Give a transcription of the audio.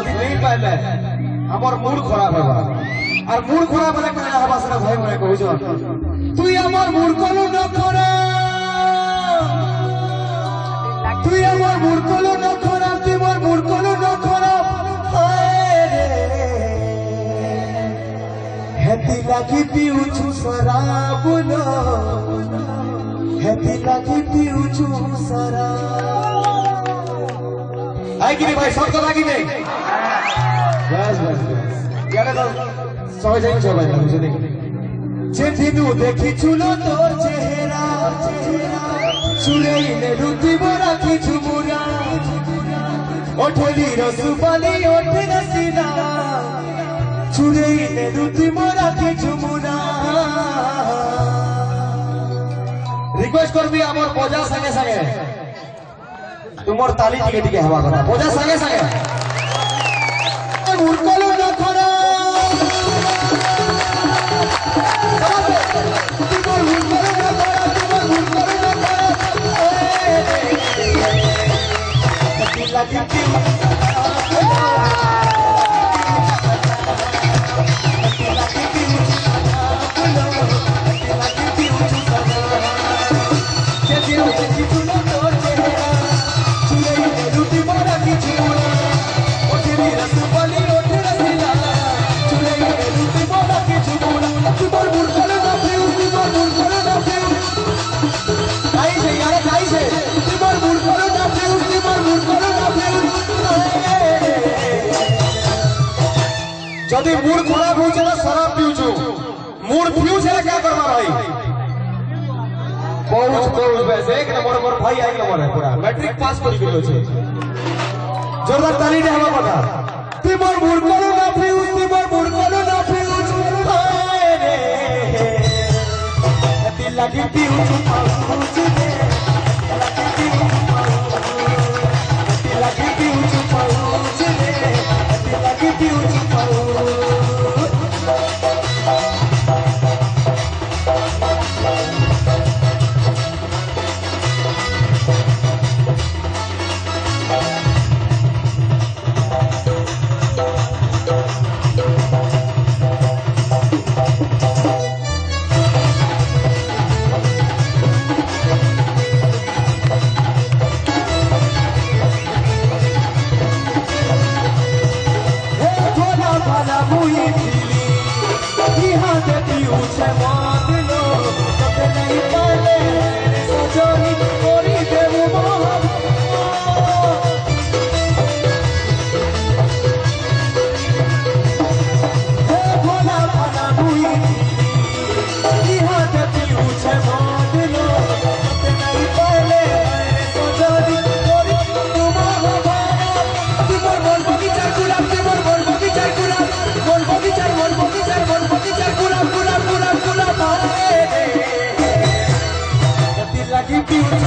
যদি नहीं पाइले আমার मूड खराब होगा और मूड खराब होले कने हवा से भाई मने कहू তুই আমার मूड কলো না खराब তুই আমার मूड কলো না खराब তুই আমার मूड কলো না खराब हाय रे হেতি লাগি পিউছু শরাব লো হেতি লাগি পিউছু শরাব আই কি রে ভাই শর্ত লাগি নেই बस बस यारे तो সবাই বুঝে দেখি যেদিনু দেখিছুলো তোর চেহারা চুড়াইলে রুতিব রাখি ঝুমুরা ওঠলি রসুবালি ওঠে রসিনা চুড়াইলে রুতিব রাখি ঝুমুরা রিকোয়েস্ট করবি আমার বজার সঙ্গে সঙ্গে তোমার তালি টিকে টিকে হওয়া কথা বজার সঙ্গে সঙ্গে মুরকলো না খরা তোমার মুরকলো না খরা তোমার মুরকলো না খরা ওই লাগি কি যদি मूड खराब हो चला शराब पीउछु मूड फ्यूज है क्या करवा भाई बहुत वैसे एक नंबर पर भाई आई नंबर है पूरा मैट्रिक पास कर गेलो छे जोरदार ताली दे हवा पता तुमर मूड करो ना फ्यूज तुमर मूड करो ना फ्यूज हाय रे दिल लगी पीउछु पाउच दे दिल लगी पीउछु पाउच दे दिल लगी पीउछु पाउच Keep you